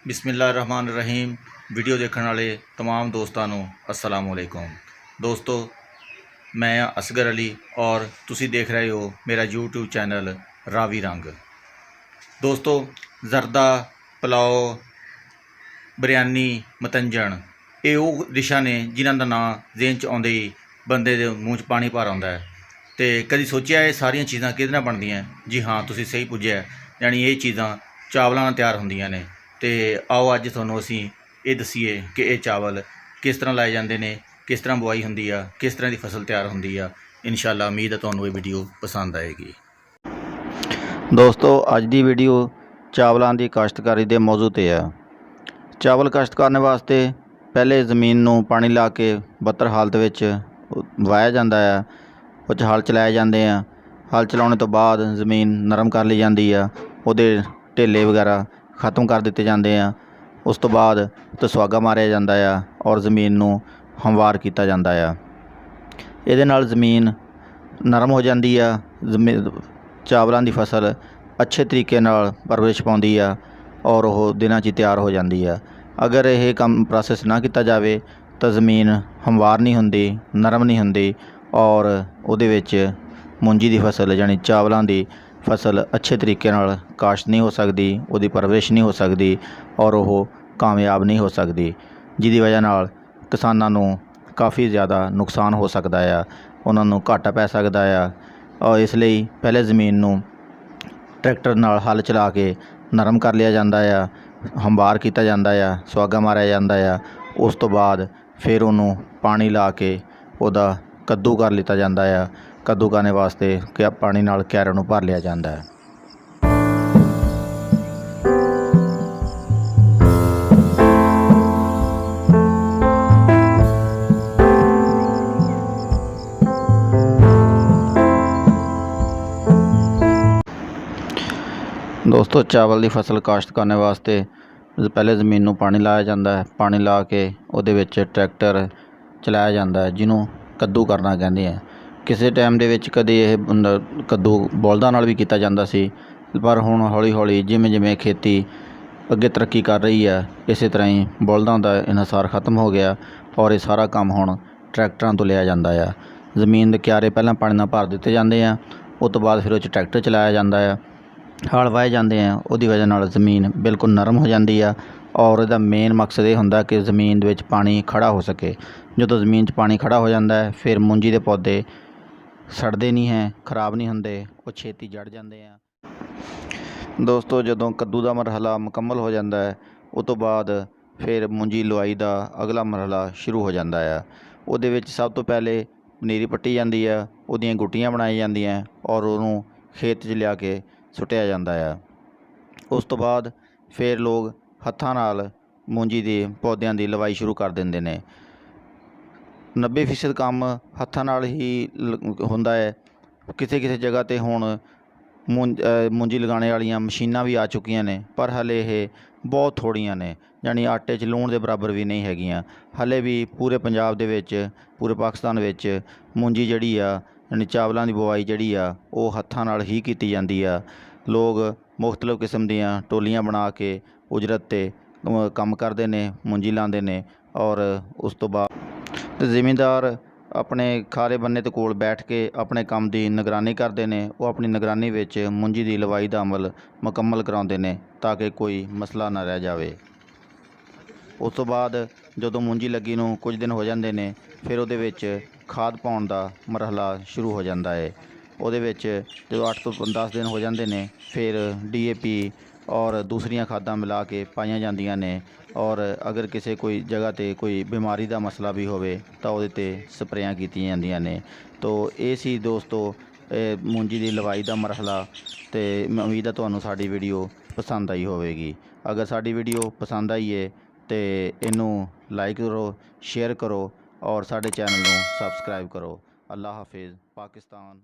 बिस्मिल्लाहिर्रहमानिर्रहीम। वीडियो देखने वाले तमाम दोस्तों को अस्सलाम वालेकुम। दोस्तों, मैं असगर अली और तुसी देख रहे हो मेरा यूट्यूब चैनल रावी रंग। दोस्तों, जरदा, पुलाव, बिरयानी, मतंजन ये वो डिशां ने जिन्हां दा नां ज़हन च आउंदे ही बंदे दे मूँह च पानी भर आउंदा है। तो कभी सोचिया ये सारियां चीज़ां किहदे नाल बनदियां? जी हाँ, तुसी सही पुज्जे। यानी ये चीज़ां चावलों नाल तैयार होंदियां ने। तो आओ अज तुहानूं असीं ये दसीए कि ये चावल किस तरह लाए जाते हैं, किस तरह बुआई होंदी आ, किस तरह की फसल तैयार होंदी आ। इंशाअल्लाह उम्मीद है तुहानूं ये वीडियो पसंद आएगी। दोस्तों, अज की वीडियो चावलों की काश्तकारी के मौजू ते है। चावल काश्त करने वास्ते पहले जमीन नूं पानी ला के बत्तर हालत विच वाया जाता है, उस हल चलाए जाते हैं। हल चलाने तो बाद जमीन नरम कर ली जाती है, उहदे ढेले वगैरह खत्म कर दिते जाते हैं। उस तो बाद तसवागा मारिया जाता है और जमीन नूं हमवार किया जाता है। इहदे नाल जमीन नरम हो जाती है, चावलों की फसल अच्छे तरीके नाल परवरिश पाउंदी है और वह दिनां 'च तैयार हो जाती है। अगर यह काम प्रोसैस ना किया जाए तो जमीन हमवार नहीं होंदी, नरम नहीं होंदी और उहदे विच मुंजी की फसल यानी चावलों की फसल अच्छे तरीके नाल काश्त नहीं हो सकती, उसकी परवरिश नहीं हो सकती और वह कामयाब नहीं हो सकती, जिसकी वजह नाल किसानां नूं काफ़ी ज़्यादा नुकसान हो सकता है, उन्होंने घाटा पै सकता है। और इसलिए पहले जमीन नूं ट्रैक्टर नाल हल चला के नरम कर लिया जाता है, हमवार किया जाता है, सुहागा मारिया जाता है। उस तो बाद फिर उन्होंने पानी ला के उहदा कद्दू कर लिया जाता है। कद्दू करने वास्ते क्या पानी नाल क्यारे नूं भर लिया जाता है। दोस्तों, चावल की फसल काश्त करने वास्ते पहले जमीन नूं पानी लाया जाता है। पानी ला के उहदे विच ट्रैक्टर चलाया जाता है, जिन्हों कद्दू करना कहते हैं। किसी टाइम दे विच कदे यह कद्दू बौलदां नाल भी किया जाता सी, पर हुण हौली हौली जिवें जिवें खेती अगे तरक्की कर रही है, इस तरह ही बौलदां दा इन्हसार खत्म हो गया और ये सारा काम हुण ट्रैक्टरां तो लिया जाता है। जमीन के क्यारे पहलां पानी नाल भर दिते जाते हैं, उस तो बाद फिर उस ट्रैक्टर चलाया जाता है, हल वाए जाते हैं। उसकी वजह नाल जमीन बिल्कुल नरम हो जाती है और इसका मेन मकसद ये होंदा कि जमीन विच पानी खड़ा हो सके। जो जमीन 'च पानी खड़ा हो जाता है फिर मुंजी के पौधे सड़ते नहीं हैं, खराब नहीं होंदे, वो छेती जड़ जाते हैं। दोस्तों, जदों कद्दू का मरहला मुकम्मल हो जाता है उस तो बाद फिर मुंजी लुआई का अगला मरहला शुरू हो जाता है। उहदे विच सब तो पहले पनीरी पट्टी जाती है, उहदियां गुट्टियां बनाई जांदियां और उन्होंने खेत 'च लिया के सुटिया जाता है। उस तो बाद फिर लोग हत्थां नाल मुंजी के पौधों की लवाई शुरू कर देंदे ने। 90% काम हत्थां नाल ही होंदा है। किसी किसी जगह ते हुण मुंजी लगाने वाली मशीनां भी आ चुकियां ने, पर हले ये बहुत थोड़ियां ने, यानी आटे 'च लूण के बराबर भी नहीं हैगियां। हले भी पूरे पंजाब दे विच, पूरे पाकिस्तान विच मुंजी जिहड़ी आ यानी चावलों की बुआई जिहड़ी आ वो हत्थां नाल ही कीती जांदी आ। लोग मुख्तलिफ किस्म दीयां टोलियां बना के उजरत ते काम करते हैं, मुंजी लाते हैं और उस तो बाद जिमींदार अपने खारे बन्ने ते कोल बैठ के अपने काम की निगरानी करते हैं। वो अपनी निगरानी विच मुंजी की लवाई का अमल मुकम्मल कराते हैं ताकि कोई मसला ना रह जाए। उस तो बाद जो मुंजी लगी नूं कुछ दिन हो जाते हैं फिर उहदे विच खाद पाउण दा मरहला शुरू हो जाता है। उहदे विच जो 8 तो 10 दिन हो जाते हैं फिर DAP और दूसरियां खादां मिला के पाईयां जांदियां ने और अगर किसी कोई जगह ते कोई बीमारी का मसला भी होवे तो उहदे ते स्प्रेयां कीतियां जांदियां ने। तो ये सी दोस्तों मुंजी की लवाई का मरहला। तो मैं उम्मीद है तुहानूं साडी वीडियो पसंद आई होवेगी। अगर साडी वीडियो पसंद आई है तो इनू लाइक करो, शेयर करो और साडे चैनल नूं सबसक्राइब करो। अल्लाह हाफिज़। पाकिस्तान।